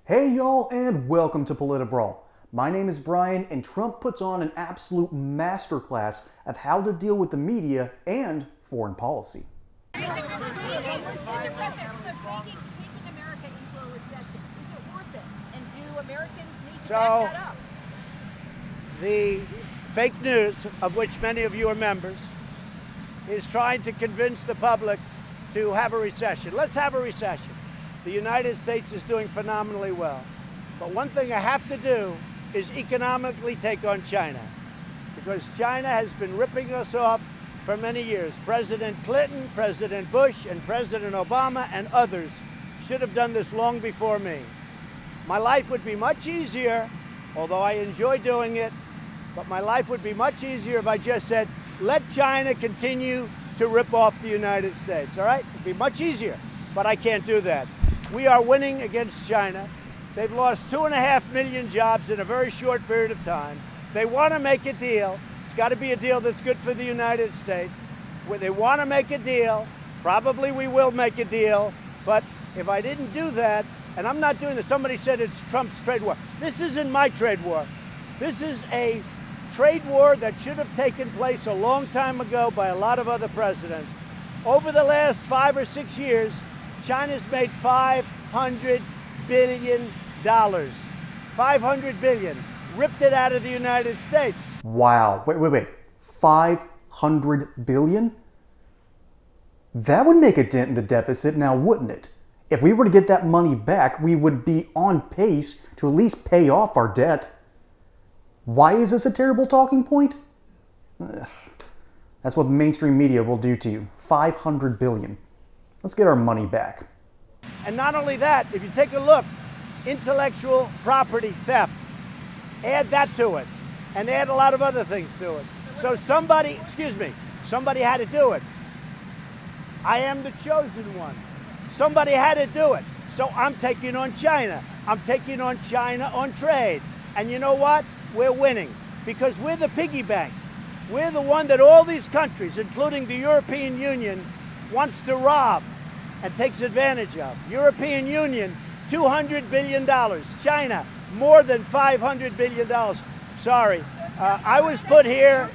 Hey y'all, and welcome to Politibrawl. My name is Brian, and Trump puts on an absolute masterclass of how to deal with the media and foreign policy. Taking America into a recession, is it worth it? And do Americans need to back that up? The fake news, of which many of you are members, is trying to convince the public to have a recession. Let's have a recession. The United States is doing phenomenally well. But one thing I have to do is economically take on China, because China has been ripping us off for many years. President Clinton, President Bush, and President Obama and others should have done this long before me. My life would be much easier, although I enjoy doing it, but my life would be much easier if I just said, let China continue to rip off the United States, all right? It'd be much easier, but I can't do that. We are winning against China. They've lost 2.5 million jobs in a very short period of time. They want to make a deal. It's got to be a deal that's good for the United States. When they want to make a deal, probably we will make a deal. But if I didn't do that, and I'm not doing this, somebody said it's Trump's trade war. This isn't my trade war. This is a trade war that should have taken place a long time ago by a lot of other presidents. Over the last 5 or 6 years, China's made $500 billion. 500 billion. Ripped it out of the United States. Wow. Wait. 500 billion? That would make a dent in the deficit now, wouldn't it? If we were to get that money back, we would be on pace to at least pay off our debt. Why is this a terrible talking point? That's what the mainstream media will do to you. 500 billion. Let's get our money back. And not only that, if you take a look, intellectual property theft, add that to it, and add a lot of other things to it. So somebody had to do it. I am the chosen one. Somebody had to do it. So I'm taking on China. I'm taking on China on trade. And you know what? We're winning, because we're the piggy bank. We're the one that all these countries, including the European Union, wants to rob and takes advantage of. European Union, $200 billion. China, more than $500 billion. Sorry, I was put here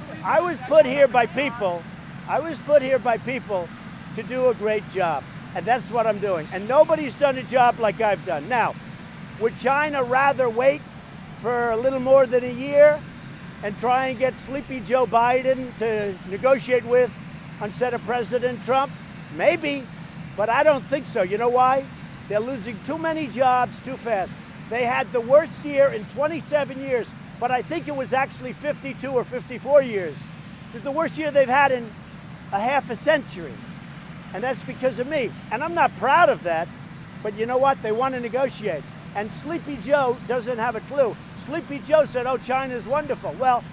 by people. I was put here by people to do a great job, and that's what I'm doing. And nobody's done a job like I've done. Now, would China rather wait for a little more than a year and try and get sleepy Joe Biden to negotiate with instead of President Trump? Maybe, but I don't think so. You know why? They're losing too many jobs too fast. They had the worst year in 27 years, but I think it was actually 52 or 54 years. It's the worst year they've had in a half a century. And that's because of me. And I'm not proud of that, but you know what? They want to negotiate. And Sleepy Joe doesn't have a clue. Sleepy Joe said, oh, China's wonderful. Well,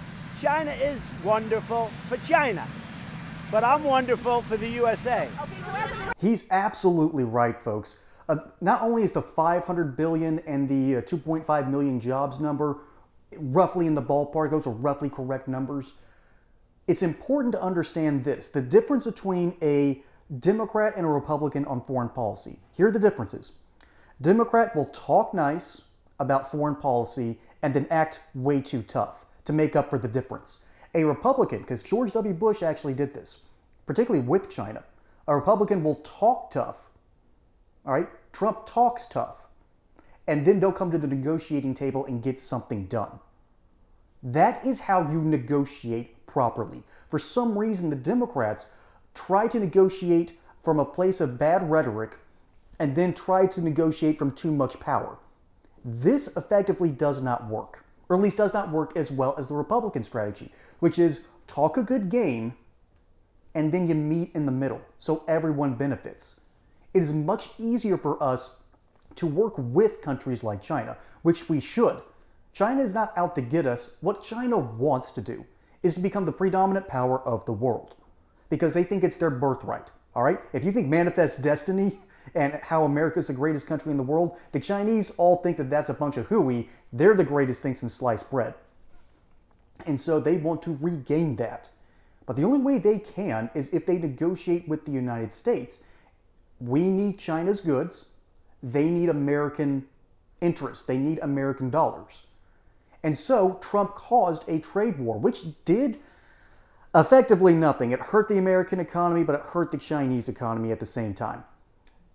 China is wonderful for China, but I'm wonderful for the USA. He's absolutely right, folks. Not only is the 500 billion and the 2.5 million jobs number roughly in the ballpark, those are roughly correct numbers. It's important to understand this, the difference between a Democrat and a Republican on foreign policy. Here are the differences. Democrat will talk nice about foreign policy and then act way too tough to make up for the difference. A Republican, because George W. Bush actually did this, particularly with China, a Republican will talk tough, all right? Trump talks tough, and then they'll come to the negotiating table and get something done. That is how you negotiate properly. For some reason, the Democrats try to negotiate from a place of bad rhetoric and then try to negotiate from too much power. This effectively does not work, or at least does not work as well as the Republican strategy, which is talk a good game and then you meet in the middle so everyone benefits. It is much easier for us to work with countries like China, which we should. China is not out to get us. What China wants to do is to become the predominant power of the world, because they think it's their birthright, all right? If you think manifest destiny and how America's the greatest country in the world, the Chinese all think that that's a bunch of hooey. They're the greatest things since sliced bread. And so they want to regain that. But the only way they can is if they negotiate with the United States. We need China's goods. They need American interest. They need American dollars. And so Trump caused a trade war, which did effectively nothing. It hurt the American economy, but it hurt the Chinese economy at the same time.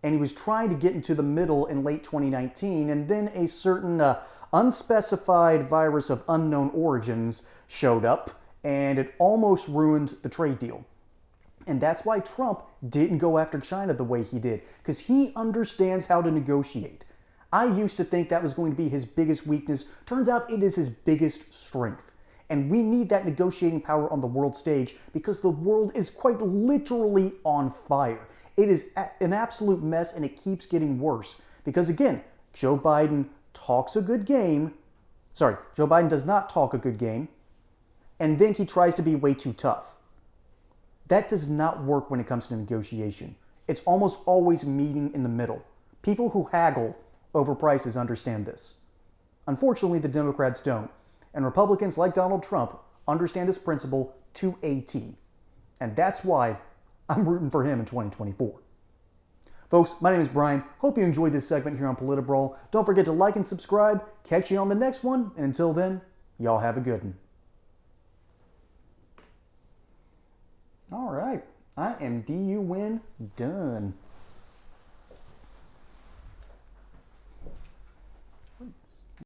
And he was trying to get into the middle in late 2019, and then a certain unspecified virus of unknown origins showed up, and it almost ruined the trade deal. And that's why Trump didn't go after China the way he did, because he understands how to negotiate. I used to think that was going to be his biggest weakness. Turns out it is his biggest strength. And we need that negotiating power on the world stage because the world is quite literally on fire. It is an absolute mess, and it keeps getting worse. Because again, Joe Biden talks a good game. Sorry, Joe Biden does not talk a good game. And then he tries to be way too tough. That does not work when it comes to negotiation. It's almost always meeting in the middle. People who haggle over prices understand this. Unfortunately, the Democrats don't. And Republicans like Donald Trump understand this principle to a T. And that's why I'm rooting for him in 2024. Folks, my name is Brian. Hope you enjoyed this segment here on Politibrawl. Don't forget to like and subscribe. Catch you on the next one. And until then, y'all have a good one. All right. I am DUWin done.